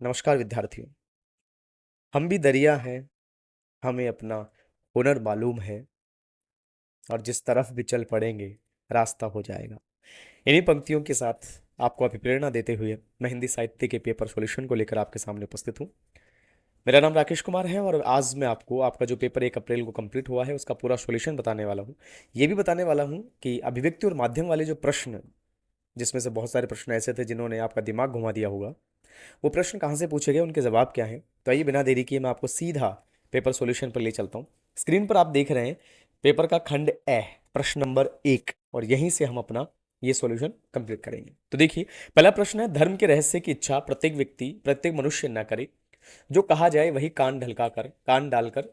नमस्कार विद्यार्थियों। हम भी दरिया हैं, हमें अपना हुनर मालूम है और जिस तरफ भी चल पड़ेंगे रास्ता हो जाएगा। इन्हीं पंक्तियों के साथ आपको अभिप्रेरणा देते हुए मैं हिंदी साहित्य के पेपर सॉल्यूशन को लेकर आपके सामने उपस्थित हूँ। मेरा नाम राकेश कुमार है और आज मैं आपको आपका जो पेपर 1 अप्रैल को कंप्लीट हुआ है उसका पूरा सॉल्यूशन बताने वाला हूँ। ये भी बताने वाला हूँ कि अभिव्यक्ति और माध्यम वाले जो प्रश्न, जिसमें से बहुत सारे प्रश्न ऐसे थे जिन्होंने आपका दिमाग घुमा दिया होगा, वो प्रश्न कहाँ से पूछे गए, उनके जवाब क्या हैं। तो आइए बिना देरी किए मैं आपको सीधा पेपर सॉल्यूशन पर ले चलता हूँ। स्क्रीन पर आप देख रहे हैं पेपर का खंड ए, प्रश्न नंबर 1, और यहीं से हम अपना ये सॉल्यूशन कंप्लीट करेंगे। तो देखिए, पहला प्रश्न है, धर्म के रहस्य की इच्छा प्रत्येक व्यक्ति प्रत्येक मनुष्य न करे, जो कहा जाए वही कान डालकर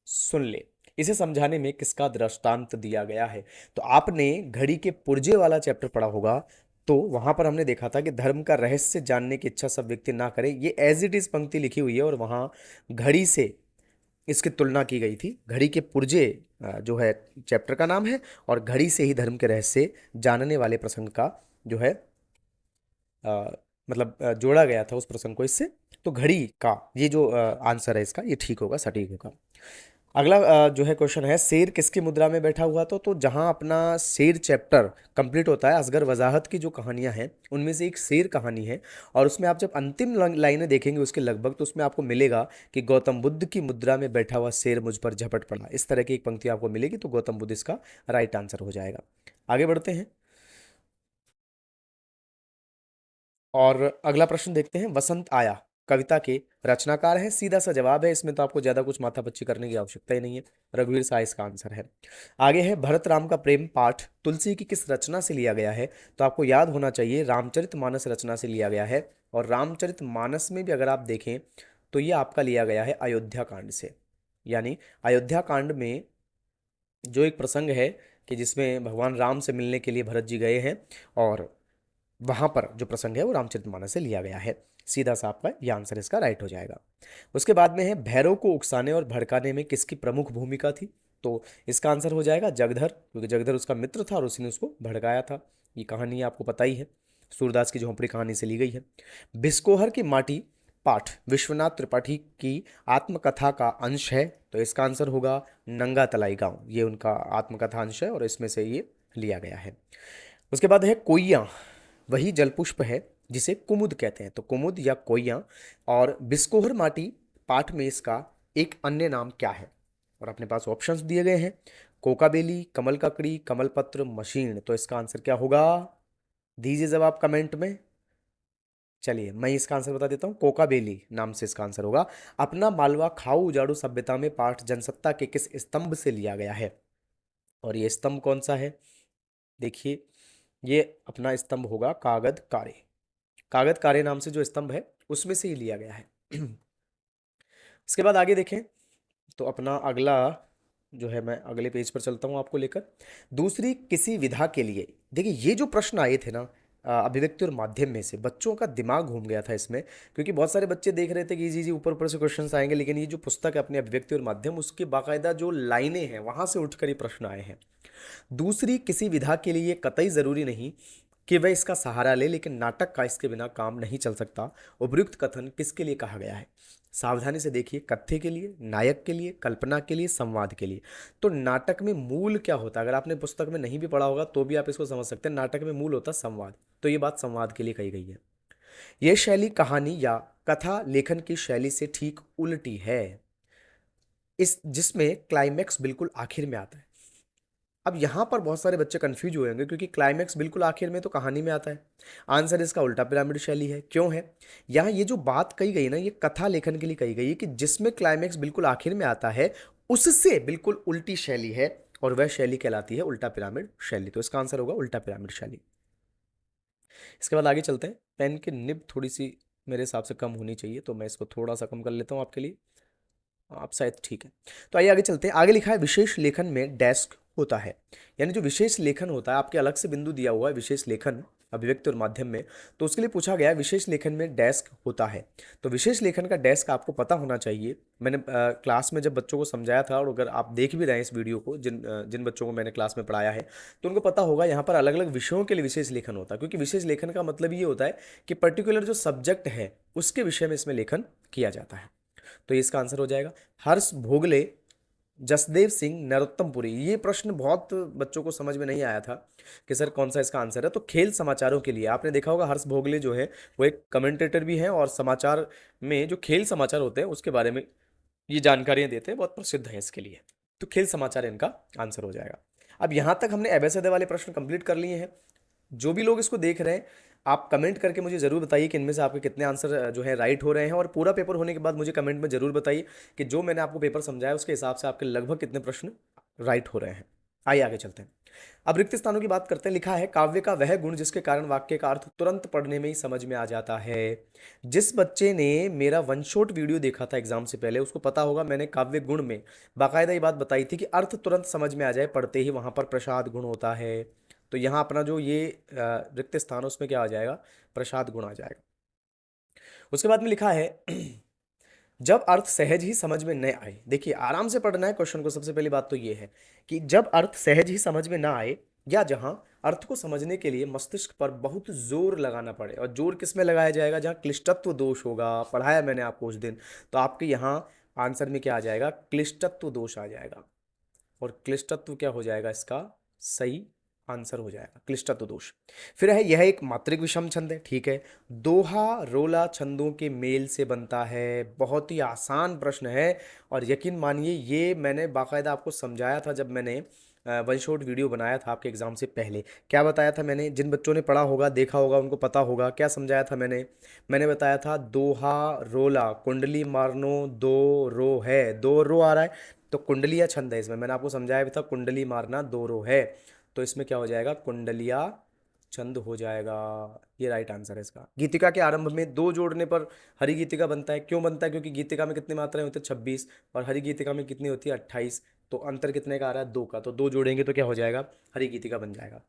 सुन ले। इसे समझाने में किसका दृष्टांत दिया गया है। तो आपने घड़ी के पुर्जे वाला चैप्टर पढ़ा होगा, तो वहां पर हमने देखा था कि धर्म का रहस्य जानने की इच्छा सब व्यक्ति ना करे, ये एज इट इज पंक्ति लिखी हुई है और वहां घड़ी से इसकी तुलना की गई थी। घड़ी के पुर्जे जो है चैप्टर का नाम है, और घड़ी से ही धर्म के रहस्य जानने वाले प्रसंग का जो है अ, मतलब जोड़ा गया था उस प्रसंग को इससे। तो घड़ी का ये जो आंसर है इसका, ये ठीक होगा, सटीक होगा। अगला जो है क्वेश्चन है, शेर किसकी मुद्रा में बैठा हुआ था। तो जहां अपना शेर चैप्टर कंप्लीट होता है, असगर वजाहत की जो कहानियां हैं उनमें से एक शेर कहानी है, और उसमें आप जब अंतिम लाइनें देखेंगे उसके लगभग, तो उसमें आपको मिलेगा कि गौतम बुद्ध की मुद्रा में बैठा हुआ शेर मुझ पर झपट पड़ा। इस तरह की एक पंक्ति आपको मिलेगी, तो गौतम बुद्ध इसका राइट आंसर हो जाएगा। आगे बढ़ते हैं और अगला प्रश्न देखते हैं, वसंत आया कविता के रचनाकार है। सीधा सा जवाब है, इसमें तो आपको ज्यादा कुछ माथापच्ची करने की आवश्यकता ही नहीं है। रघुवीर साय इसका आंसर है। आगे है, भरत राम का प्रेम पाठ तुलसी की किस रचना से लिया गया है। तो आपको याद होना चाहिए, रामचरितमानस रचना से लिया गया है। और रामचरितमानस में भी अगर आप देखें तो ये आपका लिया गया है अयोध्या कांड से। यानी अयोध्या कांड में जो एक प्रसंग है कि जिसमें भगवान राम से मिलने के लिए भरत जी गए हैं, और वहां पर जो प्रसंग है वो रामचरितमानस से लिया गया है। सीधा सा आपका ये आंसर इसका राइट हो जाएगा। उसके बाद में है, भैरव को उकसाने और भड़काने में किसकी प्रमुख भूमिका थी। तो इसका आंसर हो जाएगा जगधर, क्योंकि जगधर उसका मित्र था और उसी ने उसको भड़काया था। ये कहानी आपको पता ही है, सूरदास की झोंपड़ी कहानी से ली गई है। बिस्कोहर की माटी पाठ विश्वनाथ त्रिपाठी की आत्मकथा का अंश है। तो इसका आंसर होगा नंगा तलाई गांव, ये उनका आत्मकथा अंश है और इसमें से ये लिया गया है। उसके बाद है, कोइया वही जलपुष्प है जिसे कुमुद कहते हैं। तो कुमुद या कोइया, और बिस्कोहर माटी पाठ में इसका एक अन्य नाम क्या है। और अपने पास ऑप्शंस दिए गए हैं, कोकाबेली, कमल ककड़ी, कमल पत्र, मशीन। तो इसका आंसर क्या होगा, दीजिए जवाब कमेंट में। चलिए मैं इसका आंसर बता देता हूँ, कोकाबेली नाम से इसका आंसर होगा। अपना मालवा खाऊ उजाड़ू सभ्यता में पाठ जनसत्ता के किस स्तंभ से लिया गया है। और ये स्तंभ कौन सा है, देखिए, ये अपना स्तंभ होगा कागद कारे। कागद कारे नाम से जो स्तंभ है उसमें से ही लिया गया है। इसके बाद आगे देखें तो अपना अगला जो है, मैं अगले पेज पर चलता हूं आपको लेकर। दूसरी किसी विधा के लिए, देखिए ये जो प्रश्न आए थे ना, अभिव्यक्ति और माध्यम में से, बच्चों का दिमाग घूम गया था इसमें, क्योंकि बहुत सारे बच्चे देख रहे थे कि जी जी ऊपर ऊपर से क्वेश्चंस आएंगे, लेकिन ये जो पुस्तक है अपनी अभिव्यक्ति और माध्यम, उसके बाकायदा जो लाइनें हैं वहां से उठकर ये प्रश्न आए हैं। दूसरी किसी विधा के लिए कतई जरूरी नहीं कि वह इसका सहारा ले, लेकिन नाटक का इसके बिना काम नहीं चल सकता। उपयुक्त कथन किसके लिए कहा गया है। सावधानी से देखिए, कथ्य के लिए, नायक के लिए, कल्पना के लिए, संवाद के लिए। तो नाटक में मूल क्या होता है, अगर आपने पुस्तक में नहीं भी पढ़ा होगा तो भी आप इसको समझ सकते हैं। नाटक में मूल होता है संवाद, तो ये बात संवाद के लिए कही गई है। यह शैली कहानी या कथा लेखन की शैली से ठीक उल्टी है, इस जिसमें क्लाइमैक्स बिल्कुल आखिर में आता है। अब यहां पर बहुत सारे बच्चे कंफ्यूज हुए होंगे, क्योंकि क्लाइमैक्स बिल्कुल आखिर में तो कहानी में आता है। आंसर इसका उल्टा पिरामिड शैली है। क्यों है, यहाँ ये जो बात कही गई ना, ये कथा लेखन के लिए कही गई है कि जिसमें क्लाइमैक्स बिल्कुल आखिर में आता है उससे बिल्कुल उल्टी शैली है, और वह शैली कहलाती है उल्टा पिरामिड शैली। तो इसका आंसर होगा उल्टा पिरामिड शैली। इसके बाद आगे चलते हैं। पेन की निब थोड़ी सी मेरे हिसाब से कम होनी चाहिए, तो मैं इसको थोड़ा सा कम कर लेता हूँ आपके लिए। आप शायद ठीक है। तो आइए आगे चलते हैं। आगे लिखा है, विशेष लेखन में डेस्क होता है। यानी जो विशेष लेखन होता है, आपके अलग से बिंदु दिया हुआ है विशेष लेखन, अभिव्यक्ति और माध्यम में। तो उसके लिए पूछा गया विशेष लेखन में डेस्क होता है। तो विशेष लेखन का डेस्क आपको पता होना चाहिए। मैंने क्लास में जब बच्चों को समझाया था, और अगर आप देख भी रहे हैं इस वीडियो को, जिन बच्चों को मैंने क्लास में पढ़ाया है, तो उनको पता होगा यहाँ पर अलग अलग विषयों के लिए विशेष लेखन होता है। क्योंकि विशेष लेखन का मतलब ये होता है कि पर्टिकुलर जो सब्जेक्ट है उसके विषय में इसमें लेखन किया जाता है। तो इसका आंसर हो जाएगा हर्ष भोगले, जसदेव सिंह, नरोत्तमपुरी। ये प्रश्न बहुत बच्चों को समझ में नहीं आया था कि सर कौन सा इसका आंसर है। तो खेल समाचारों के लिए आपने देखा होगा हर्ष भोगले जो है वो एक कमेंटेटर भी हैं, और समाचार में जो खेल समाचार होते हैं उसके बारे में ये जानकारियां देते हैं, बहुत प्रसिद्ध है इसके लिए। तो खेल समाचार इनका आंसर हो जाएगा। अब यहाँ तक हमने एबेसडे वाले प्रश्न कंप्लीट कर लिए हैं। जो भी लोग इसको देख रहे हैं, आप कमेंट करके मुझे ज़रूर बताइए कि इनमें से आपके कितने आंसर जो है राइट हो रहे हैं, और पूरा पेपर होने के बाद मुझे कमेंट में ज़रूर बताइए कि जो मैंने आपको पेपर समझाया उसके हिसाब से आपके लगभग कितने प्रश्न राइट हो रहे हैं। आइए आगे चलते हैं। अब रिक्त स्थानों की बात करते हैं। लिखा है काव्य का वह गुण जिसके कारण वाक्य का अर्थ तुरंत पढ़ने में ही समझ में आ जाता है। जिस बच्चे ने मेरा वन शॉट वीडियो देखा था एग्जाम से पहले, उसको पता होगा मैंने काव्य गुण में बाकायदा ये बात बताई थी कि अर्थ तुरंत समझ में आ जाए पढ़ते ही, वहां पर प्रसाद गुण होता है। तो यहाँ अपना जो ये रिक्त स्थान है उसमें क्या आ जाएगा, प्रसाद गुण आ जाएगा। उसके बाद में लिखा है जब अर्थ सहज ही समझ में न आए। देखिए आराम से पढ़ना है क्वेश्चन को। सबसे पहली बात तो ये है कि जब अर्थ सहज ही समझ में ना आए, या जहां अर्थ को समझने के लिए मस्तिष्क पर बहुत जोर लगाना पड़े। और जोर किस में लगाया जाएगा, जहां क्लिष्टत्व दोष होगा। पढ़ाया मैंने आपको उस दिन। तो आपके यहाँ आंसर में क्या आ जाएगा, क्लिष्टत्व दोष आ जाएगा। और क्लिष्टत्व क्या हो जाएगा, इसका सही आंसर हो जाएगा क्लिष्टत्व दोष। फिर है यह एक मात्रिक विषम छंद है, ठीक है। दोहा रोला छंदों के मेल से बनता है। बहुत ही आसान प्रश्न है, और यकीन मानिए ये मैंने बाकायदा आपको समझाया था जब मैंने वन शॉट वीडियो बनाया था आपके एग्जाम से पहले। क्या बताया था मैंने, जिन बच्चों ने पढ़ा होगा देखा होगा उनको पता होगा क्या समझाया था मैंने बताया था दोहा रोला कुंडली मारनो दो रो है, दो रो आ रहा है तो कुंडलिया छंद है इसमें। मैंने आपको समझाया भी था कुंडली मारना दो रो है, तो इसमें क्या हो जाएगा, कुंडलिया छंद हो जाएगा। ये राइट आंसर है इसका। गीतिका के आरंभ में दो जोड़ने पर हरि गीतिका बनता है। क्यों बनता है, क्योंकि गीतिका में कितनी मात्राएं होती है 26, और हरि गीतिका में कितनी होती है 28। तो अंतर कितने का आ रहा है, दो का। तो दो जोड़ेंगे तो क्या हो जाएगा, हरि गीतिका बन जाएगा।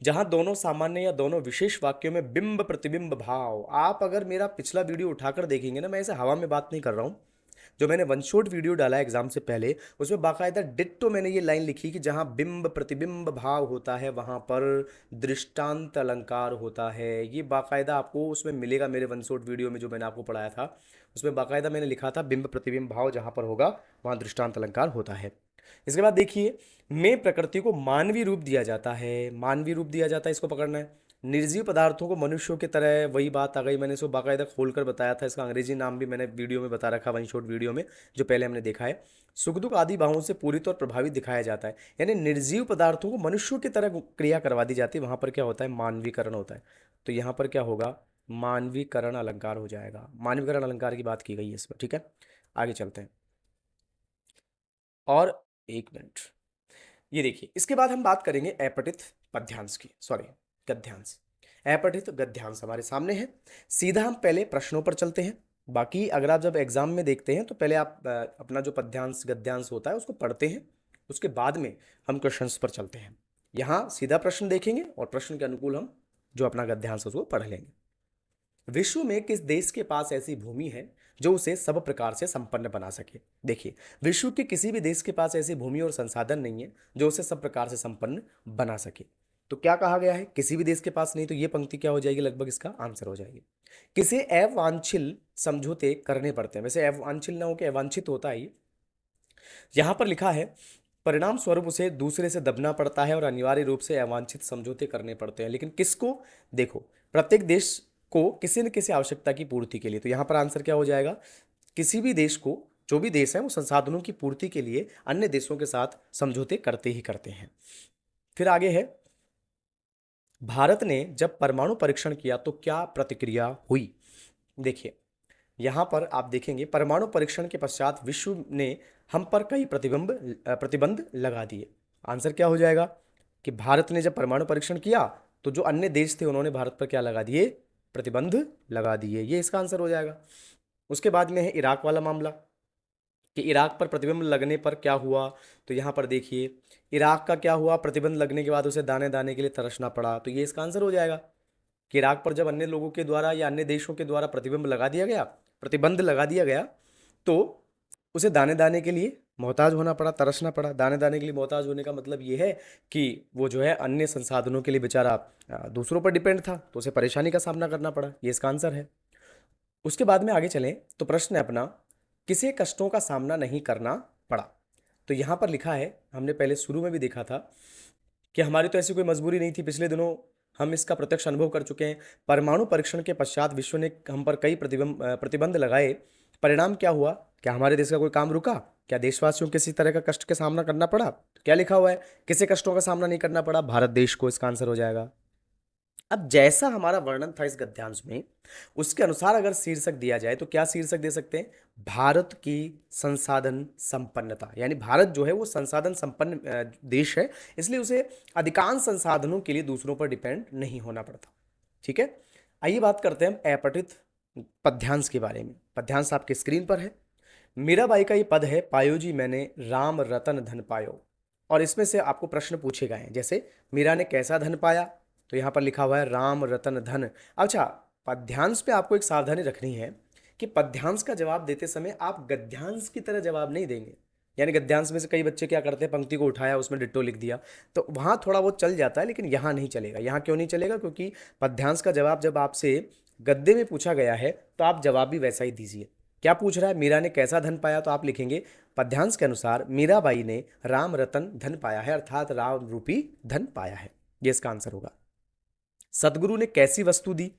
जहां दोनों सामान्य या दोनों विशेष वाक्यों में बिंब प्रतिबिंब भाव। आप अगर मेरा पिछला वीडियो उठाकर देखेंगे ना, मैं ऐसे हवा में बात नहीं कर रहा हूं। जो मैंने वन शॉट वीडियो डाला एग्जाम से पहले, उसमें बाकायदा डिट्टो मैंने ये लाइन लिखी कि जहां बिंब प्रतिबिंब भाव होता है वहां पर दृष्टांत अलंकार होता है। ये बाकायदा आपको उसमें मिलेगा मेरे वन शॉट वीडियो में जो मैंने आपको पढ़ाया था। उसमें बाकायदा मैंने लिखा था बिंब प्रतिबिंब भाव जहां पर होगा वहां दृष्टांत अलंकार होता है। इसके बाद देखिए, में प्रकृति को मानवीय रूप दिया जाता है। मानवीय रूप दिया जाता है, इसको पकड़ना है। निर्जीव पदार्थों को मनुष्यों की तरह, वही बात आ गई, मैंने इसको बाकायदा खोलकर बताया था। इसका अंग्रेजी नाम भी मैंने वीडियो में बता रखा, वन शॉट वीडियो में जो पहले हमने देखा है। सुख दुख आदि भावों से पूरित और प्रभावित दिखाया जाता है। यानी निर्जीव पदार्थों को मनुष्यों की तरह क्रिया करवा दी जाती है, वहां पर क्या होता है, मानवीकरण होता है। तो यहाँ पर क्या होगा, मानवीकरण अलंकार हो जाएगा। मानवीकरण अलंकार की बात की गई है इसमें, ठीक है। आगे चलते हैं। और एक मिनट, ये देखिए इसके बाद हम बात करेंगे अपठित पद्यांश की, सॉरी गद्यांश। अपठित गद्यांश हमारे सामने है। सीधा हम पहले प्रश्नों पर चलते हैं। बाकी अगर आप जब एग्जाम में देखते हैं तो पहले आप अपना जो पद्यांश गद्यांश होता है उसको पढ़ते हैं, उसके बाद में हम क्वेश्चंस पर चलते हैं। यहाँ सीधा प्रश्न देखेंगे और प्रश्न के अनुकूल हम जो अपना गद्यांश है उसको पढ़ लेंगे। विश्व में किस देश के पास ऐसी भूमि है जो उसे सब प्रकार से संपन्न बना सके। देखिए, विश्व के किसी भी देश के पास ऐसी भूमि और संसाधन नहीं है जो उसे सब प्रकार से संपन्न बना सके। तो क्या कहा गया है, किसी भी देश के पास नहीं, तो ये पंक्ति क्या हो जाएगी, लगभग इसका आंसर हो जाएगी। किसे अवांछित समझौते करने पड़ते हैं। वैसे अवांछित ना हो के अवांछित होता है। यहां पर लिखा है परिणाम स्वरूप उसे दूसरे से दबना पड़ता है और अनिवार्य रूप से अवांछित समझौते करने पड़ते हैं। लेकिन किसको, देखो प्रत्येक देश को किसी न किसी आवश्यकता की पूर्ति के लिए। तो यहां पर आंसर क्या हो जाएगा, किसी भी देश को, जो भी देश है वो संसाधनों की पूर्ति के लिए अन्य देशों के साथ समझौते करते ही करते हैं। फिर आगे है, भारत ने जब परमाणु परीक्षण किया तो क्या प्रतिक्रिया हुई। देखिए यहां पर आप देखेंगे परमाणु परीक्षण के पश्चात विश्व ने हम पर कई प्रतिबंध लगा दिए। आंसर क्या हो जाएगा कि भारत ने जब परमाणु परीक्षण किया तो जो अन्य देश थे उन्होंने भारत पर क्या लगा दिए, प्रतिबंध लगा दिए। ये इसका आंसर हो जाएगा। उसके बाद में है इराक वाला मामला। कि इराक पर प्रतिबंध लगने पर क्या हुआ। तो यहाँ पर देखिए, इराक का क्या हुआ, प्रतिबंध लगने के बाद उसे दाने दाने के लिए तरसना पड़ा। तो ये इसका आंसर हो जाएगा कि इराक पर जब अन्य लोगों के द्वारा या अन्य देशों के द्वारा प्रतिबंध लगा दिया गया, तो उसे दाने दाने के लिए मोहताज होना पड़ा, तरसना पड़ा। दाने दाने के लिए मोहताज होने का मतलब ये है कि वो जो है अन्य संसाधनों के लिए बेचारा दूसरों पर डिपेंड था, तो उसे परेशानी का सामना करना पड़ा। ये इसका आंसर है। उसके बाद में आगे चलें तो प्रश्न है अपना, किसे कष्टों का सामना नहीं करना पड़ा। तो यहाँ पर लिखा है, हमने पहले शुरू में भी देखा था कि हमारी तो ऐसी कोई मजबूरी नहीं थी, पिछले दिनों हम इसका प्रत्यक्ष अनुभव कर चुके हैं। परमाणु परीक्षण के पश्चात विश्व ने हम पर कई प्रतिबंध लगाए। परिणाम क्या हुआ? क्या हमारे देश का कोई काम रुका? क्या देशवासियों को किसी तरह का कष्ट के सामना करना पड़ा? तो क्या लिखा हुआ है, किसे कष्टों का सामना नहीं करना पड़ा? भारत देश को इसका आंसर हो जाएगा। अब जैसा हमारा वर्णन था इस गद्यांश में, उसके अनुसार अगर शीर्षक दिया जाए तो क्या शीर्षक दे सकते हैं? भारत की संसाधन संपन्नता। यानी भारत जो है वो संसाधन संपन्न देश है, इसलिए उसे अधिकांश संसाधनों के लिए दूसरों पर डिपेंड नहीं होना पड़ता। ठीक है, आइए बात करते हैं हम अपठित पद्यांश के बारे में। पद्यांश आपके स्क्रीन पर है। मीराबाई का ये पद है, पायो जी मैंने राम रतन धन पायो। और इसमें से आपको प्रश्न पूछे गए हैं, जैसे मीरा ने कैसा धन पाया, तो यहाँ पर लिखा हुआ है राम रतन धन। अच्छा, पद्यांश पे आपको एक सावधानी रखनी है कि पद्यांश का जवाब देते समय आप गद्यांश की तरह जवाब नहीं देंगे। यानी गद्यांश में से कई बच्चे क्या करते हैं, पंक्ति को उठाया उसमें डिट्टो लिख दिया, तो वहाँ थोड़ा वो चल जाता है, लेकिन यहाँ नहीं चलेगा। यहाँ क्यों नहीं चलेगा? क्योंकि पद्यांश का जवाब जब आपसे गद्य में पूछा गया है तो आप जवाब भी वैसा ही दीजिए। क्या पूछ रहा है? मीरा ने कैसा धन पाया, तो आप लिखेंगे पद्यांश के अनुसार मीराबाई ने राम रतन धन पाया है, अर्थात राम रूपी धन पाया है। ये इसका आंसर होगा। सदगुरु ने कैसी वस्तु दी,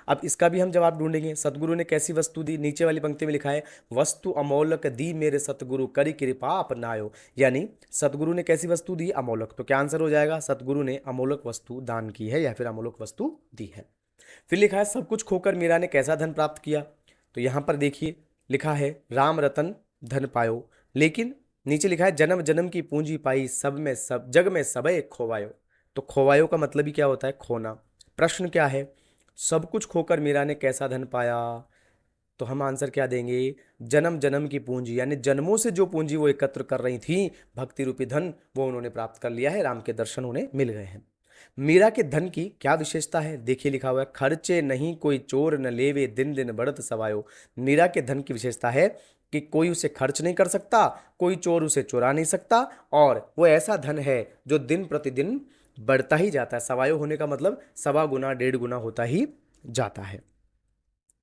अब इसका भी हम जवाब ढूंढेंगे। सतगुरु ने कैसी वस्तु दी, नीचे वाली पंक्ति में लिखा है वस्तु अमोलक दी मेरे सतगुरु करी कृपा अपनायो। यानी सतगुरु ने कैसी वस्तु दी? अमोलक। तो क्या आंसर हो जाएगा? सतगुरु ने अमोलक वस्तु दान की है या फिर अमोलक वस्तु दी है। फिर लिखा है सब कुछ खोकर मीरा ने कैसा धन प्राप्त किया। तो यहां पर देखिए लिखा है राम रतन धन पायो, लेकिन नीचे लिखा है जन्म जन्म की पूंजी पाई सब में सब जग में सबे खोवायो। तो खोवायो का मतलब ही क्या होता है? खोना। प्रश्न क्या है? सब कुछ खोकर मीरा ने कैसा धन पाया, तो हम आंसर क्या देंगे? जन्म जन्म की पूंजी, यानी जन्मों से जो पूंजी वो एकत्र कर रही थी, भक्ति रूपी धन, वो उन्होंने प्राप्त कर लिया है। राम के दर्शन उन्हें मिल गए हैं। मीरा के धन की क्या विशेषता है? देखिए लिखा हुआ है खर्चे नहीं कोई चोर न लेवे दिन दिन बढ़त सवायो। मीरा के धन की विशेषता है कि कोई उसे खर्च नहीं कर सकता, कोई चोर उसे चुरा नहीं सकता, और वो ऐसा धन है जो दिन प्रतिदिन बढ़ता ही जाता है। सवायो होने का मतलब सवा गुना डेढ़ गुना होता ही जाता है।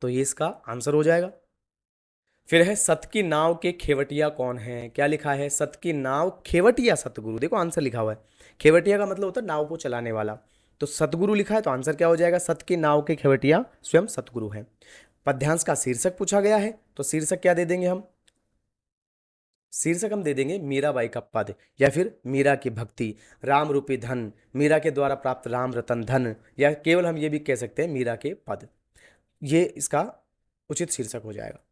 तो ये इसका आंसर हो जाएगा। फिर है सत की नाव के खेवटिया कौन है? क्या लिखा है? सत की नाव खेवटिया सतगुरु। देखो आंसर लिखा हुआ है, खेवटिया का मतलब होता है नाव को चलाने वाला। तो सतगुरु लिखा है, तो आंसर क्या हो जाएगा? सत की नाव के खेवटिया स्वयं सतगुरु है। पद्यांश का शीर्षक पूछा गया है, तो शीर्षक क्या दे देंगे हम? शीर्षक हम दे देंगे मीराबाई का पद, या फिर मीरा की भक्ति, राम रूपी धन, मीरा के द्वारा प्राप्त राम रतन धन, या केवल हम ये भी कह सकते हैं मीरा के पद। ये इसका उचित शीर्षक हो जाएगा।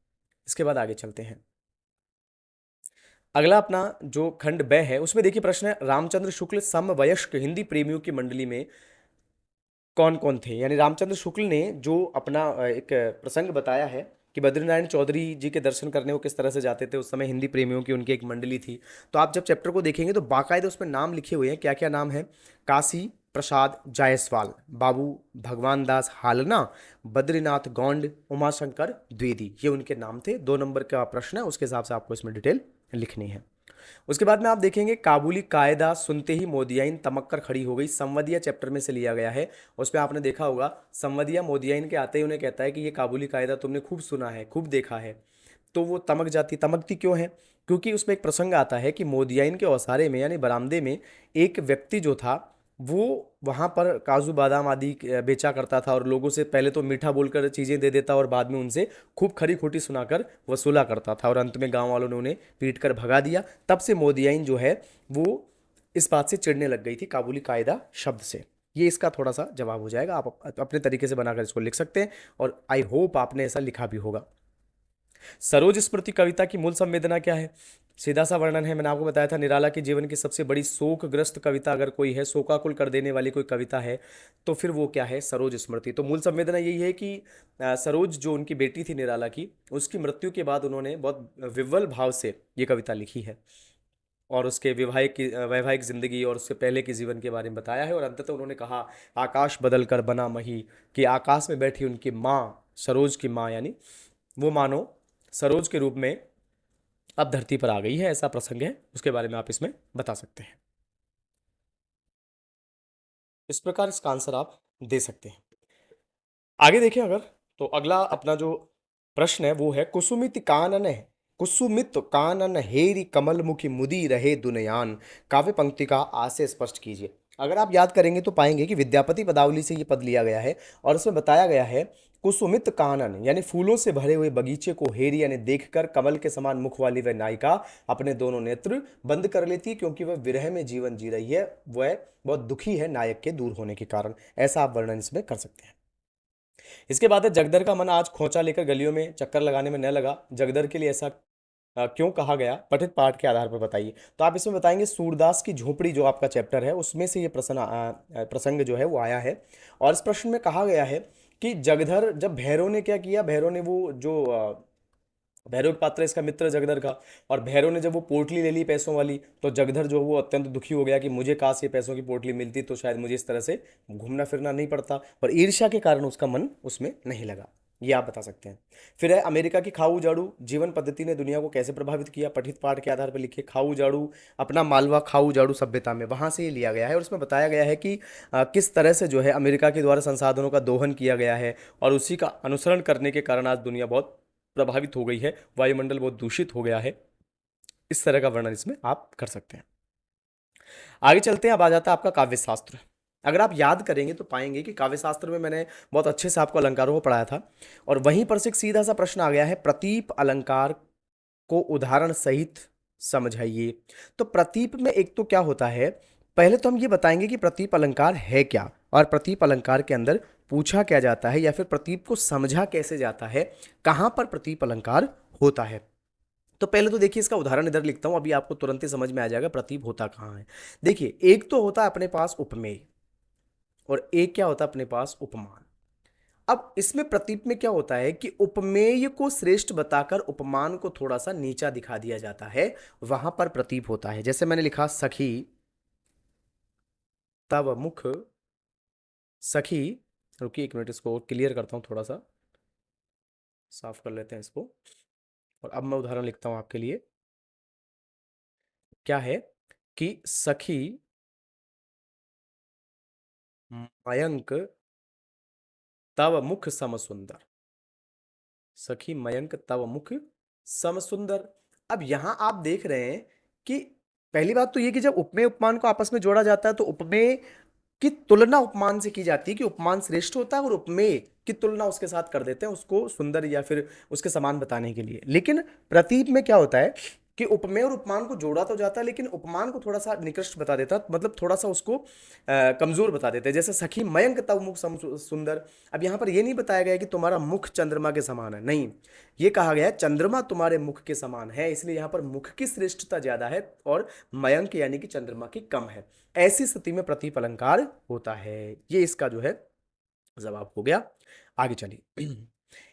इसके बाद आगे चलते हैं। अगला अपना जो खंड ब है उसमें देखिए प्रश्न है रामचंद्र शुक्ल समवयस्क हिंदी प्रेमियों की मंडली में कौन कौन थे। यानी रामचंद्र शुक्ल ने जो अपना एक प्रसंग बताया है कि बद्रीनारायण चौधरी जी के दर्शन करने वो किस तरह से जाते थे, उस समय हिंदी प्रेमियों की उनकी एक मंडली थी। तो आप जब चैप्टर को देखेंगे तो बाकायदे उसमें नाम लिखे हुए हैं। क्या क्या नाम है? काशी प्रसाद जायसवाल, बाबू भगवान दास हालना, बद्रीनाथ गौंड, उमाशंकर द्विवेदी, ये उनके नाम थे। 2 नंबर का प्रश्न है, उसके हिसाब से आपको इसमें डिटेल लिखनी है। उसके बाद में आप देखेंगे काबुली कायदा सुनते ही मोदियाइन तमक कर खड़ी हो गई, संवदिया चैप्टर में से लिया गया है। उस पर आपने देखा होगा संवदिया मोदियाइन के आते ही उन्हें कहता है कि ये काबुली कायदा तुमने खूब सुना है, खूब देखा है। तो वो तमक जाती, तमकती क्यों है? क्योंकि उसमें एक प्रसंग आता है कि मोदियाइन के औसारे में यानी बरामदे में एक व्यक्ति जो था वो वहाँ पर काजू बादाम आदि बेचा करता था, और लोगों से पहले तो मीठा बोलकर चीज़ें दे देता और बाद में उनसे खूब खरी खोटी सुनाकर वसूला करता था, और अंत में गांव वालों ने उन्हें पीट कर भगा दिया। तब से मोदियाइन जो है वो इस बात से चिढ़ने लग गई थी, काबुली कायदा शब्द से। ये इसका थोड़ा सा जवाब हो जाएगा, आप अपने तरीके से बनाकर इसको लिख सकते हैं, और आई होप आपने ऐसा लिखा भी होगा। सरोज स्मृति कविता की मूल संवेदना क्या है? सीधा सा वर्णन है, मैंने आपको बताया था निराला के जीवन की सबसे बड़ी शोकग्रस्त कविता अगर कोई है, शोकाकुल कर देने वाली कोई कविता है, तो फिर वो क्या है? सरोज स्मृति। तो मूल संवेदना यही है कि सरोज जो उनकी बेटी थी निराला की, उसकी मृत्यु के बाद उन्होंने बहुत विह्वल भाव से ये कविता लिखी है और उसके वैवाहिक जिंदगी और उससे पहले के जीवन के बारे में बताया है। और अंततः उन्होंने कहा, आकाश बदल कर बना मही, कि आकाश में बैठी उनकी माँ, सरोज की माँ, यानी वो मानो सरोज के रूप में अब धरती पर आ गई है, ऐसा प्रसंग है, उसके बारे में आप इसमें बता सकते हैं। इस प्रकार इसका आंसर आप दे सकते हैं। आगे देखें अगर, तो अगला अपना जो प्रश्न है वो है, कुसुमित कानन हेरी कमल मुखी मुदी रहे दुनयान, काव्य पंक्ति का आशय स्पष्ट कीजिए। अगर आप याद करेंगे तो पाएंगे कि विद्यापति पदावली से ये पद लिया गया है और इसमें बताया गया है, कुसुमित कानन यानी फूलों से भरे हुए बगीचे को हेरी यानी देखकर कमल के समान मुख वाली वह नायिका अपने दोनों नेत्र बंद कर लेती है, क्योंकि वह विरह में जीवन जी रही है, वह बहुत दुखी है नायक के दूर होने के कारण। ऐसा आप वर्णन इसमें कर सकते हैं। इसके बाद है, जगदर का मन आज खोंचा लेकर गलियों में चक्कर लगाने में न लगा, जगदर के लिए ऐसा क्यों कहा गया, पठित पाठ के आधार पर बताइए। तो आप इसमें बताएंगे, सूरदास की झोपड़ी जो आपका चैप्टर है उसमें से ये प्रसंग जो है वो आया है। और इस प्रश्न में कहा गया है कि जगधर, जब भैरव ने क्या किया, भैरव ने वो जो भैरव पात्र इसका मित्र जगदर का, और भैरव ने जब वो पोटली ले ली पैसों वाली, तो जगधर जो वो अत्यंत दुखी हो गया कि मुझे काश ये पैसों की पोटली मिलती तो शायद मुझे इस तरह से घूमना फिरना नहीं पड़ता, पर ईर्ष्या के कारण उसका मन उसमें नहीं लगा। ये आप बता सकते हैं। फिर है, अमेरिका की खाऊ जाड़ू जीवन पद्धति ने दुनिया को कैसे प्रभावित किया, पठित पाठ के आधार पर लिखिए। खाऊ जाड़ू अपना मालवा खाऊ जाड़ू सभ्यता में, वहां से ये लिया गया है और उसमें बताया गया है कि किस तरह से जो है अमेरिका के द्वारा संसाधनों का दोहन किया गया है और उसी का अनुसरण करने के कारण आज दुनिया बहुत प्रभावित हो गई है, वायुमंडल बहुत दूषित हो गया है। इस तरह का वर्णन इसमें आप कर सकते हैं। आगे चलते हैं, अब आ जाता है आपका काव्य शास्त्र। अगर आप याद करेंगे तो पाएंगे कि काव्य शास्त्र में मैंने बहुत अच्छे से आपको अलंकारों को पढ़ाया था और वहीं पर से एक सीधा सा प्रश्न आ गया है, प्रतीप अलंकार को उदाहरण सहित समझाइए। तो प्रतीप में एक तो क्या होता है, पहले तो हम ये बताएंगे कि प्रतीप अलंकार है क्या और प्रतीप अलंकार के अंदर पूछा क्या जाता है या फिर प्रतीप को समझा कैसे जाता है, कहां पर प्रतीप अलंकार होता है। तो पहले तो देखिए इसका उदाहरण इधर लिखता हूं, अभी आपको तुरंत ही समझ में आ जाएगा प्रतीप होता कहां है। देखिए, एक तो होता है अपने पास उपमेय और एक क्या होता है अपने पास उपमान। अब इसमें प्रतीप में क्या होता है कि उपमेय को श्रेष्ठ बताकर उपमान को थोड़ा सा नीचा दिखा दिया जाता है, वहां पर प्रतीप होता है। जैसे मैंने लिखा, सखी तव मुख, सखी, रुकिए एक मिनट, इसको क्लियर करता हूं, थोड़ा सा साफ कर लेते हैं इसको। और अब मैं उदाहरण लिखता हूं आपके लिए, क्या है कि सखी मयंक तव मुख सम सुंदर, सखी मयंक तव मुख सम सुंदर। अब यहां आप देख रहे हैं कि पहली बात तो ये कि जब उपमेय उपमान को आपस में जोड़ा जाता है तो उपमेय की तुलना उपमान से की जाती है कि उपमान श्रेष्ठ होता है और उपमेय की तुलना उसके साथ कर देते हैं उसको सुंदर या फिर उसके समान बताने के लिए। लेकिन प्रतीप में क्या होता है कि उपमेय और उपमान को जोड़ा तो जाता है लेकिन उपमान को थोड़ा सा निकृष्ट बता देता है, मतलब थोड़ा सा उसको कमजोर बता देते हैं। जैसे सखी मयंक तव मुख सुंदर, अब यहां पर यह नहीं बताया गया कि तुम्हारा मुख चंद्रमा के समान है, नहीं, ये कहा गया है चंद्रमा तुम्हारे मुख के समान है, इसलिए यहां पर मुख की श्रेष्ठता ज्यादा है और मयंक यानी कि चंद्रमा की कम है। ऐसी स्थिति में प्रतीप अलंकार होता है। ये इसका जो है जवाब हो गया। आगे चलिए,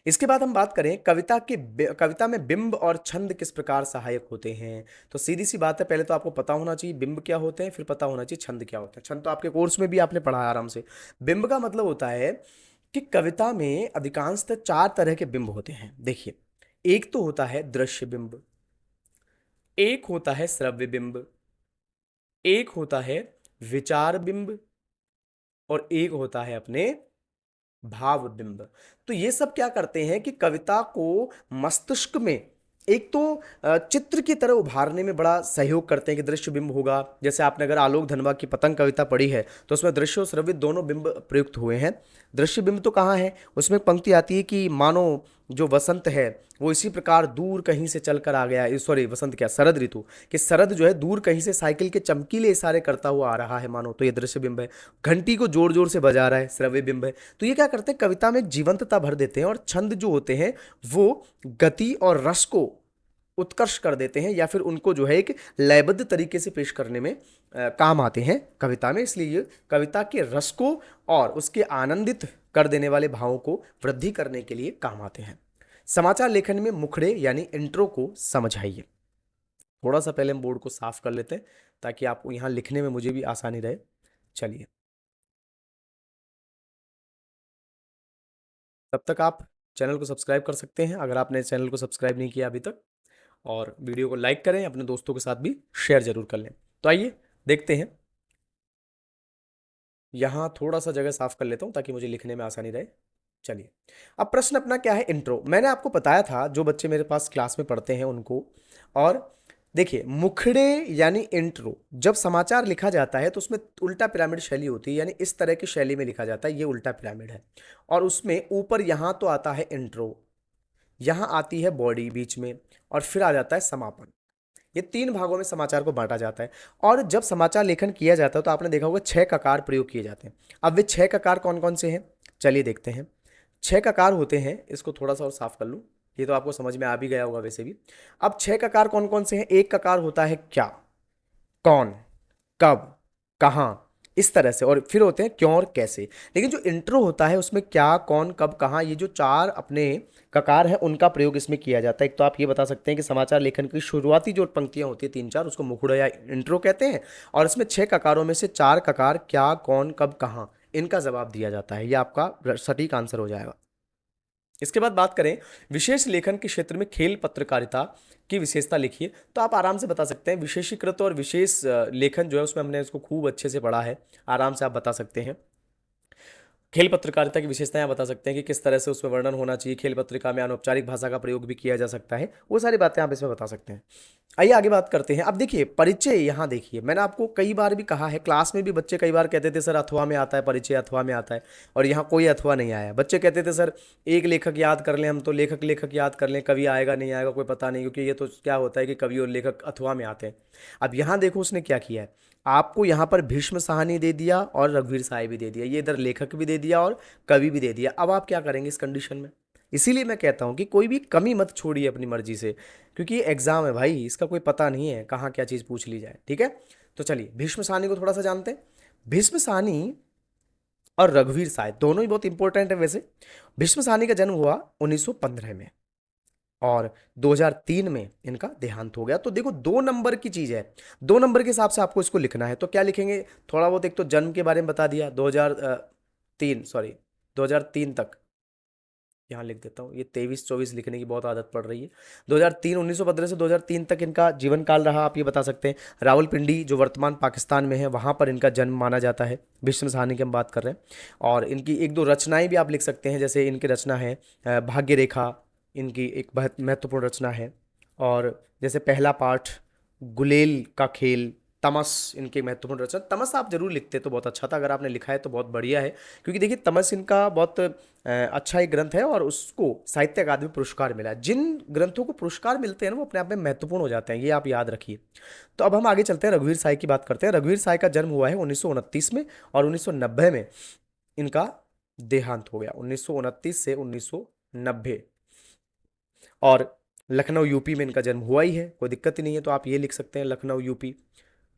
इसके बाद हम बात करें कविता में बिंब और छंद किस प्रकार सहायक होते हैं। तो सीधी सी बात है, पहले तो आपको पता होना चाहिए बिंब क्या होते हैं, फिर पता होना चाहिए छंद क्या होता है। छंद तो आपके कोर्स में भी आपने पढ़ा है आराम से। बिंब का मतलब होता है कि कविता में अधिकांशतः चार तरह के बिंब होते हैं। देखिए, एक तो होता है दृश्य बिंब, एक होता है श्रव्य बिंब, एक होता है विचार बिंब और एक होता है अपने भाव बिंब। तो ये सब क्या करते हैं कि कविता को मस्तिष्क में एक तो चित्र की तरह उभारने में बड़ा सहयोग करते हैं कि दृश्य बिंब होगा। जैसे आपने अगर आलोक धनवा की पतंग कविता पढ़ी है तो उसमें दृश्य और श्रव्य दोनों बिंब प्रयुक्त हुए हैं। दृश्य बिंब तो कहाँ है, उसमें एक पंक्ति आती है कि मानो जो वसंत है वो इसी प्रकार दूर कहीं से चलकर आ गया, सॉरी वसंत क्या, शरद ऋतु, कि शरद जो है दूर कहीं से साइकिल के चमकीले इशारे करता हुआ आ रहा है मानो, तो ये दृश्य बिंब है। घंटी को जोर जोर से बजा रहा है, श्रव्य बिंब है। तो ये क्या करते हैं, कविता में एक जीवंतता भर देते हैं, और छंद जो होते हैं वो गति और रस को उत्कर्ष कर देते हैं, या फिर उनको जो है एक लयबद्ध तरीके से पेश करने में काम आते हैं कविता में। इसलिए ये कविता के रस को और उसके आनंदित कर देने वाले भावों को वृद्धि करने के लिए काम आते हैं। समाचार लेखन में मुखड़े यानी इंट्रो को समझाइए। थोड़ा सा पहले हम बोर्ड को साफ कर लेते हैं ताकि आपको यहाँ लिखने में मुझे भी आसानी रहे। चलिए, तब तक आप चैनल को सब्सक्राइब कर सकते हैं अगर आपने चैनल को सब्सक्राइब नहीं किया अभी तक, और वीडियो को लाइक करें, अपने दोस्तों के साथ भी शेयर जरूर कर लें। तो आइए देखते हैं, यहाँ थोड़ा सा जगह साफ कर लेता हूँ ताकि मुझे लिखने में आसानी रहे। चलिए, अब प्रश्न अपना क्या है, इंट्रो। मैंने आपको बताया था, जो बच्चे मेरे पास क्लास में पढ़ते हैं उनको, और देखिए मुखड़े यानी इंट्रो, जब समाचार लिखा जाता है तो उसमें उल्टा पिरामिड शैली होती है, यानी इस तरह की शैली में लिखा जाता है, ये उल्टा पिरामिड है। और उसमें ऊपर यहाँ तो आता है इंट्रो, यहाँ आती है बॉडी बीच में, और फिर आ जाता है समापन। ये तीन भागों में समाचार को बांटा जाता है। और जब समाचार लेखन किया जाता है तो आपने देखा होगा 6 ककार प्रयोग किए जाते हैं। अब वे 6 ककार कौन कौन से हैं, चलिए देखते हैं। 6 ककार होते हैं, इसको थोड़ा सा और साफ कर लूँ, ये तो आपको समझ में आ भी गया होगा वैसे भी। अब 6 ककार कौन कौन से हैं, एक ककार होता है क्या, कौन, कब, कहाँ, इस तरह से, और फिर होते हैं क्यों और कैसे। लेकिन जो इंट्रो होता है उसमें क्या, कौन, कब, कहाँ, ये जो 4 अपने ककार है उनका प्रयोग इसमें किया जाता है। एक तो आप ये बता सकते हैं कि समाचार लेखन की शुरुआती जो पंक्तियां होती है 3-4, उसको मुखड़ा या इंट्रो कहते हैं, और इसमें 6 ककारों में से 4 ककार क्या, कौन, कब, कहाँ, इनका जवाब दिया जाता है। ये आपका सटीक आंसर हो जाएगा। इसके बाद बात करें विशेष लेखन के क्षेत्र में खेल पत्रकारिता की विशेषता लिखिए, तो आप आराम से बता सकते हैं विशेषीकृत और विशेष लेखन जो है उसमें हमने इसको खूब अच्छे से पढ़ा है, आराम से आप बता सकते हैं। खेल पत्रकारिता की विशेषताएं बता सकते हैं कि किस तरह से उसमें वर्णन होना चाहिए, खेल पत्रिका में अनौपचारिक भाषा का प्रयोग भी किया जा सकता है, वो सारी बातें आप इसमें बता सकते हैं। आइए आगे बात करते हैं। अब देखिए परिचय, यहाँ देखिए मैंने आपको कई बार भी कहा है, क्लास में भी बच्चे कई बार कहते थे सर अथवा में आता है परिचय, अथवा में आता है, और यहाँ कोई अथवा नहीं आया। बच्चे कहते थे सर एक लेखक याद कर लें हम, तो लेखक लेखक याद कर लें, कवि आएगा नहीं आएगा कोई पता नहीं, क्योंकि ये तो क्या होता है कि कवि और लेखक अथवा में आते हैं। अब यहाँ देखो उसने क्या किया है, आपको यहाँ पर भीष्म साहनी दे दिया और रघुवीर साय भी दे दिया, ये इधर लेखक भी दे दिया और कवि भी दे दिया। अब आप क्या करेंगे इस कंडीशन में, इसीलिए मैं कहता हूं कि कोई भी कमी मत छोड़िए अपनी मर्जी से, क्योंकि ये एग्जाम है भाई, इसका कोई पता नहीं है कहाँ क्या चीज़ पूछ ली जाए। ठीक है, तो चलिए भीष्म साहनी को थोड़ा सा जानते हैं। भीष्म साहनी और रघुवीर साय दोनों ही बहुत इंपॉर्टेंट है वैसे। भीष्म साहनी का जन्म हुआ 1915 में, और 2003 में इनका देहांत हो गया। तो देखो 2 नंबर की चीज़ है, 2 नंबर के हिसाब से आपको इसको लिखना है, तो क्या लिखेंगे, थोड़ा बहुत एक तो जन्म के बारे में बता दिया, 2003 सॉरी 2003 तक, यहाँ लिख देता हूँ, ये 23-24 लिखने की बहुत आदत पड़ रही है। 2003, 1915 से 2003 तक इनका जीवन काल रहा, आप ये बता सकते हैं। रावलपिंडी जो वर्तमान पाकिस्तान में है वहाँ पर इनका जन्म माना जाता है, भीष्म साहनी की हम बात कर रहे हैं। और इनकी 1-2 रचनाएं भी आप लिख सकते हैं, जैसे इनकी रचना है भाग्य रेखा, इनकी एक बहुत महत्वपूर्ण रचना है। और जैसे पहला पाठ गुलेल का खेल, तमस इनकी महत्वपूर्ण रचना। तमस आप जरूर लिखते तो बहुत अच्छा था, अगर आपने लिखा है तो बहुत बढ़िया है, क्योंकि देखिए तमस इनका बहुत अच्छा एक ग्रंथ है, और उसको साहित्य अकादमी पुरस्कार मिला है। जिन ग्रंथों को पुरस्कार मिलते हैं ना वो अपने आप में महत्वपूर्ण हो जाते हैं, ये आप याद रखिए। तो अब हम आगे चलते हैं, रघुवीर साय की बात करते हैं। रघुवीर साय का जन्म हुआ है 1929 में, और 1990 में इनका देहांत हो गया, 1929 से 1990। और लखनऊ यूपी में इनका जन्म हुआ ही है, कोई दिक्कत ही नहीं है, तो आप ये लिख सकते हैं लखनऊ यूपी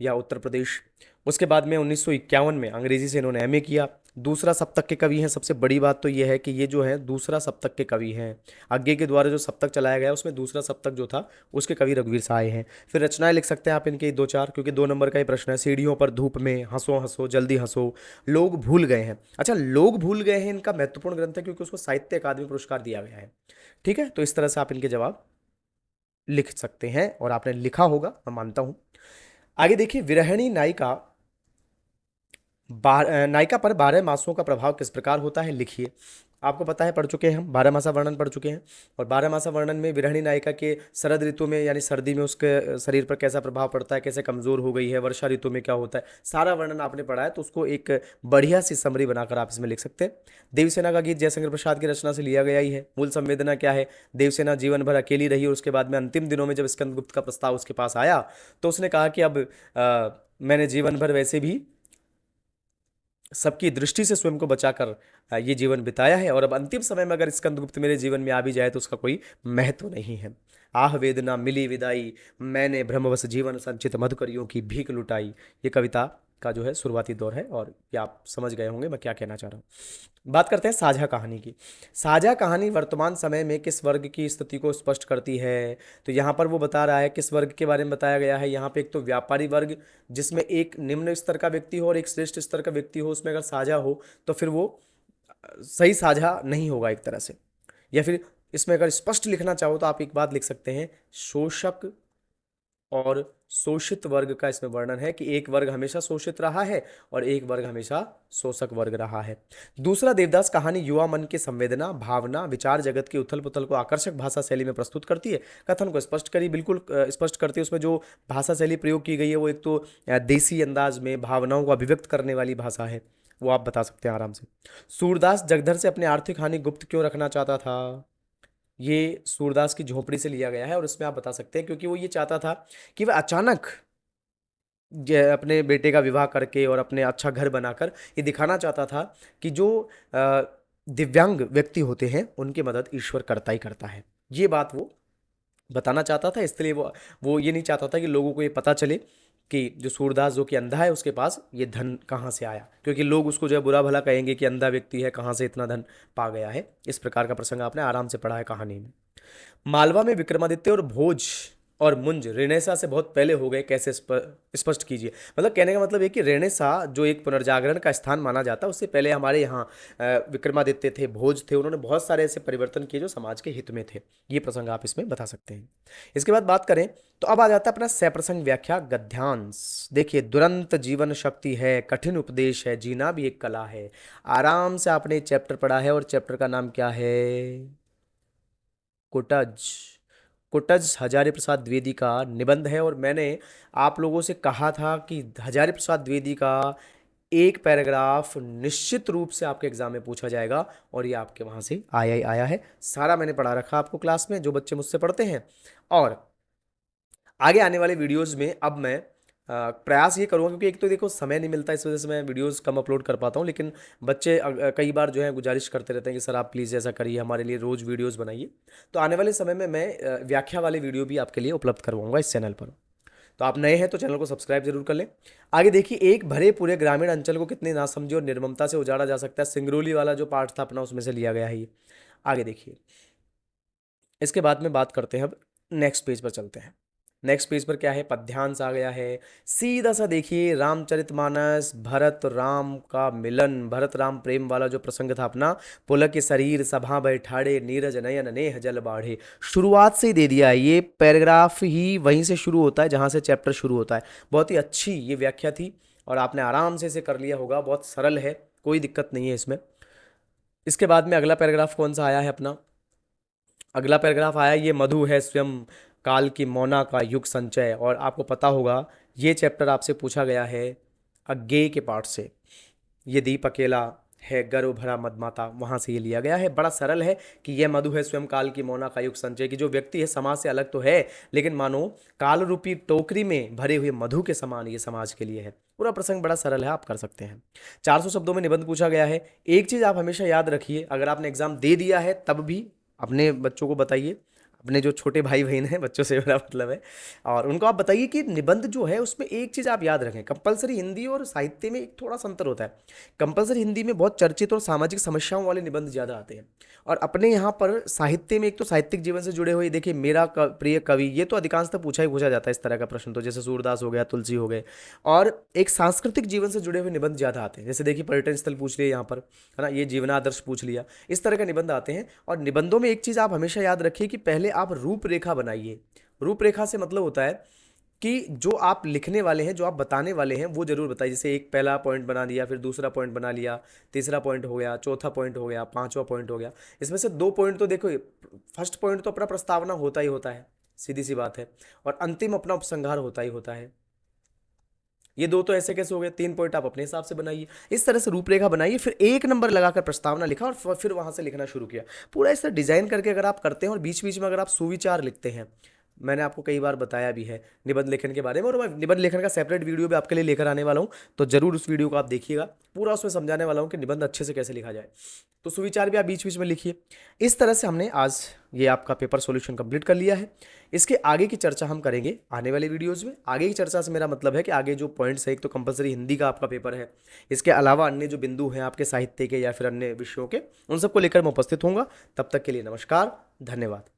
या उत्तर प्रदेश। उसके बाद में 1951 में अंग्रेजी से इन्होंने एमए किया। दूसरा सप्तक के कवि हैं, सबसे बड़ी बात तो ये है कि ये जो है दूसरा सप्तक के कवि हैं। आगे के द्वारा जो सप्तक चलाया गया उसमें दूसरा सप्तक जो था उसके कवि रघुवीर साय हैं। फिर रचनाएं लिख सकते हैं आप इनके 2-4, क्योंकि 2 नंबर का ही प्रश्न है। सीढ़ियों पर धूप में, हंसो हंसो जल्दी हंसो, लोग भूल गए हैं। अच्छा, लोग भूल गए हैं इनका महत्वपूर्ण ग्रंथ है, क्योंकि उसको साहित्य अकादमी पुरस्कार दिया गया है। ठीक है, तो इस तरह से आप इनके जवाब लिख सकते हैं, और आपने लिखा होगा मैं मानता हूं। आगे देखिए, विरहिणी नायिका नायिका पर 12 मासों का प्रभाव किस प्रकार होता है, लिखिए। आपको पता है, पढ़ चुके हैं हम, बारहमासा वर्णन पढ़ चुके हैं। और बारहमासा वर्णन में विरहिणी नायिका के शरद ऋतु में यानी सर्दी में उसके शरीर पर कैसा प्रभाव पड़ता है, कैसे कमजोर हो गई है, वर्षा ऋतु में क्या होता है, सारा वर्णन आपने पढ़ा है। तो उसको एक बढ़िया सी समरी बनाकर आप इसमें लिख सकते हैं। देवसेना का गीत जयशंकर प्रसाद की रचना से लिया गया ही है। मूल संवेदना क्या है, देवसेना जीवन भर अकेली रही और उसके बाद में अंतिम दिनों में जब स्कंदगुप्त का प्रस्ताव उसके पास आया तो उसने कहा कि अब मैंने जीवन भर वैसे भी सबकी दृष्टि से स्वयं को बचाकर ये जीवन बिताया है, और अब अंतिम समय में अगर स्कंदगुप्त मेरे जीवन में आ भी जाए तो उसका कोई महत्व नहीं है। आह वेदना मिली विदाई, मैंने भ्रमवश जीवन संचित मधुकरियों की भीख लुटाई। ये कविता का जो है शुरुआती दौर है, और ये आप समझ गए होंगे मैं क्या कहना चाह रहा हूँ। बात करते हैं साझा कहानी की। साझा कहानी वर्तमान समय में किस वर्ग की स्थिति को स्पष्ट करती है? तो यहाँ पर वो बता रहा है किस वर्ग के बारे में बताया गया है। यहाँ पे एक तो व्यापारी वर्ग, जिसमें एक निम्न स्तर का व्यक्ति हो और एक श्रेष्ठ स्तर का व्यक्ति हो, उसमें अगर साझा हो तो फिर वो सही साझा नहीं होगा एक तरह से। या फिर इसमें अगर स्पष्ट लिखना चाहो तो आप एक बात लिख सकते हैं, शोषक और शोषित वर्ग का इसमें वर्णन है कि एक वर्ग हमेशा शोषित रहा है और एक वर्ग हमेशा शोषक वर्ग रहा है। दूसरा, देवदास कहानी युवा मन की संवेदना, भावना, विचार जगत की उथल पुथल को आकर्षक भाषा शैली में प्रस्तुत करती है। कथन को स्पष्ट करी, बिल्कुल स्पष्ट करती है। उसमें जो भाषा शैली प्रयोग की गई है वो एक तो देसी अंदाज में भावनाओं को अभिव्यक्त करने वाली भाषा है, वो आप बता सकते हैं आराम से। सूरदास जगधर से अपनी आर्थिक हानि गुप्त क्यों रखना चाहता था? ये सूरदास की झोपड़ी से लिया गया है, और इसमें आप बता सकते हैं क्योंकि वो ये चाहता था कि वह अचानक अपने बेटे का विवाह करके और अपने अच्छा घर बनाकर ये दिखाना चाहता था कि जो दिव्यांग व्यक्ति होते हैं उनकी मदद ईश्वर करता ही करता है। ये बात वो बताना चाहता था, इसलिए वो ये नहीं चाहता था कि लोगों को ये पता चले कि जो सूरदास जो कि अंधा है उसके पास ये धन कहाँ से आया, क्योंकि लोग उसको जो है बुरा भला कहेंगे कि अंधा व्यक्ति है, कहाँ से इतना धन पा गया है। इस प्रकार का प्रसंग आपने आराम से पढ़ा है कहानी में। मालवा में विक्रमादित्य और भोज और मुंज रेनेसा से बहुत पहले हो गए, कैसे स्पष्ट कीजिए। मतलब कहने का मतलब ये कि रेनेसा जो एक पुनर्जागरण का स्थान माना जाता है, उससे पहले हमारे यहाँ विक्रमादित्य थे, भोज थे, उन्होंने बहुत सारे ऐसे परिवर्तन किए जो समाज के हित में थे। ये प्रसंग आप इसमें बता सकते हैं। इसके बाद बात करें तो अब आ जाता है अपना सप्रसंग व्याख्या गद्यांश। देखिए, दुरंत जीवन शक्ति है, कठिन उपदेश है, जीना भी एक कला है। आराम से आपने चैप्टर पढ़ा है, और चैप्टर का नाम क्या है? कुटज। कुटज हजारी प्रसाद द्विवेदी का निबंध है, और मैंने आप लोगों से कहा था कि हजारी प्रसाद द्विवेदी का एक पैराग्राफ निश्चित रूप से आपके एग्जाम में पूछा जाएगा, और ये आपके वहाँ से आया ही आया है। सारा मैंने पढ़ा रखा आपको क्लास में, जो बच्चे मुझसे पढ़ते हैं। और आगे आने वाले वीडियोस में अब मैं प्रयास ये करूँगा, क्योंकि एक तो देखो समय नहीं मिलता, इस वजह से मैं वीडियोस कम अपलोड कर पाता हूँ, लेकिन बच्चे कई बार जो है गुजारिश करते रहते हैं कि सर आप प्लीज़ ऐसा करिए, हमारे लिए रोज़ वीडियोस बनाइए। तो आने वाले समय में मैं व्याख्या वाले वीडियो भी आपके लिए उपलब्ध करवाऊंगा इस चैनल पर। तो आप नए हैं तो चैनल को सब्सक्राइब जरूर कर लें। आगे देखिए, एक भरे पूरे ग्रामीण अंचल को कितनी नासमझी और निर्ममता से उजाड़ा जा सकता है। सिंगरौली वाला जो पार्ट था अपना, उसमें से लिया गया है ये। आगे देखिए, इसके बाद में बात करते हैं, अब नेक्स्ट पेज पर चलते हैं। नेक्स्ट पेज पर क्या है? पद्यांश आ गया है। सीधा सा देखिए, रामचरितमानस, भरत राम का मिलन, भरत राम प्रेम वाला जो प्रसंग था अपना, पुलक शरीर सभा बैठाड़े, नीरज नयन नेह जल बाढ़े। शुरुआत से ही दे दिया है, ये पैराग्राफ ही वहीं से शुरू होता है जहाँ से चैप्टर शुरू होता है। बहुत ही अच्छी ये व्याख्या थी, और आपने आराम से इसे कर लिया होगा। बहुत सरल है, कोई दिक्कत नहीं है इसमें। इसके बाद में अगला पैराग्राफ कौन सा आया है अपना? अगला पैराग्राफ आया, ये मधु है स्वयं काल की मौना का युग संचय। और आपको पता होगा ये चैप्टर आपसे पूछा गया है अज्ञेय के पाठ से। ये दीप अकेला है गर्व भरा मदमाता, वहाँ से ये लिया गया है। बड़ा सरल है कि यह मधु है स्वयं काल की मौना का युग संचय, कि जो व्यक्ति है समाज से अलग तो है, लेकिन मानो काल रूपी टोकरी में भरे हुए मधु के समान ये समाज के लिए है। पूरा प्रसंग बड़ा सरल है, आप कर सकते हैं। 400 शब्दों में निबंध पूछा गया है। एक चीज़ आप हमेशा याद रखिए, अगर आपने एग्जाम दे दिया है तब भी अपने बच्चों को बताइए, अपने जो छोटे भाई बहन हैं, बच्चों से मेरा मतलब है, और उनको आप बताइए कि निबंध जो है उसमें एक चीज़ आप याद रखें, कंपलसरी हिंदी और साहित्य में एक थोड़ा सा अंतर होता है। कंपलसरी हिंदी में बहुत चर्चित और सामाजिक समस्याओं वाले निबंध ज़्यादा आते हैं, और अपने यहाँ पर साहित्य में एक तो साहित्यिक जीवन से जुड़े हुए, देखिए मेरा प्रिय कवि, ये तो अधिकांशतः पूछा ही पूछा जाता है इस तरह का प्रश्न, तो जैसे सूरदास हो गया, तुलसी हो गए। और एक सांस्कृतिक जीवन से जुड़े हुए निबंध ज़्यादा आते हैं, जैसे देखिए पर्यटन स्थल पूछ लिया यहाँ पर, है ना, ये जीवनादर्श पूछ लिया, इस तरह के निबंध आते हैं। और निबंधों में एक चीज़ आप हमेशा याद रखिए कि पहले आप रूपरेखा बनाइए। रूपरेखा से मतलब होता है कि जो आप लिखने वाले हैं, जो आप बताने वाले हैं, वो जरूर बताइए। जैसे एक पहला पॉइंट बना दिया, फिर दूसरा पॉइंट बना लिया, तीसरा पॉइंट हो गया, चौथा पॉइंट हो गया, पांचवा पॉइंट हो गया। इसमें से 2 पॉइंट तो देखो, फर्स्ट पॉइंट तो अपना प्रस्तावना होता ही होता है, सीधी सी बात है, और अंतिम अपना उपसंहार होता ही होता है। ये 2 तो ऐसे कैसे हो गए, 3 पॉइंट आप अपने हिसाब से बनाइए। इस तरह से रूपरेखा बनाइए, फिर 1 नंबर लगाकर प्रस्तावना लिखा और फिर वहां से लिखना शुरू किया। पूरा इस तरह डिजाइन करके अगर आप करते हैं और बीच बीच में अगर आप सुविचार लिखते हैं, मैंने आपको कई बार बताया भी है निबंध लेखन के बारे में, और मैं निबंध लेखन का सेपरेट वीडियो भी आपके लिए लेकर आने वाला हूँ, तो जरूर उस वीडियो को आप देखिएगा। पूरा उसमें समझाने वाला हूँ कि निबंध अच्छे से कैसे लिखा जाए। तो सुविचार भी आप बीच बीच में लिखिए। इस तरह से हमने आज ये आपका पेपर सॉल्यूशन कंप्लीट कर लिया है। इसके आगे की चर्चा हम करेंगे आने वाले वीडियोज़ में। आगे की चर्चा से मेरा मतलब है कि आगे जो पॉइंट्स है, एक तो कंपलसरी हिंदी का आपका पेपर है, इसके अलावा अन्य जो बिंदु हैं आपके साहित्य के या फिर अन्य विषयों के, उन सबको लेकर मैं उपस्थित होऊंगा। तब तक के लिए नमस्कार, धन्यवाद।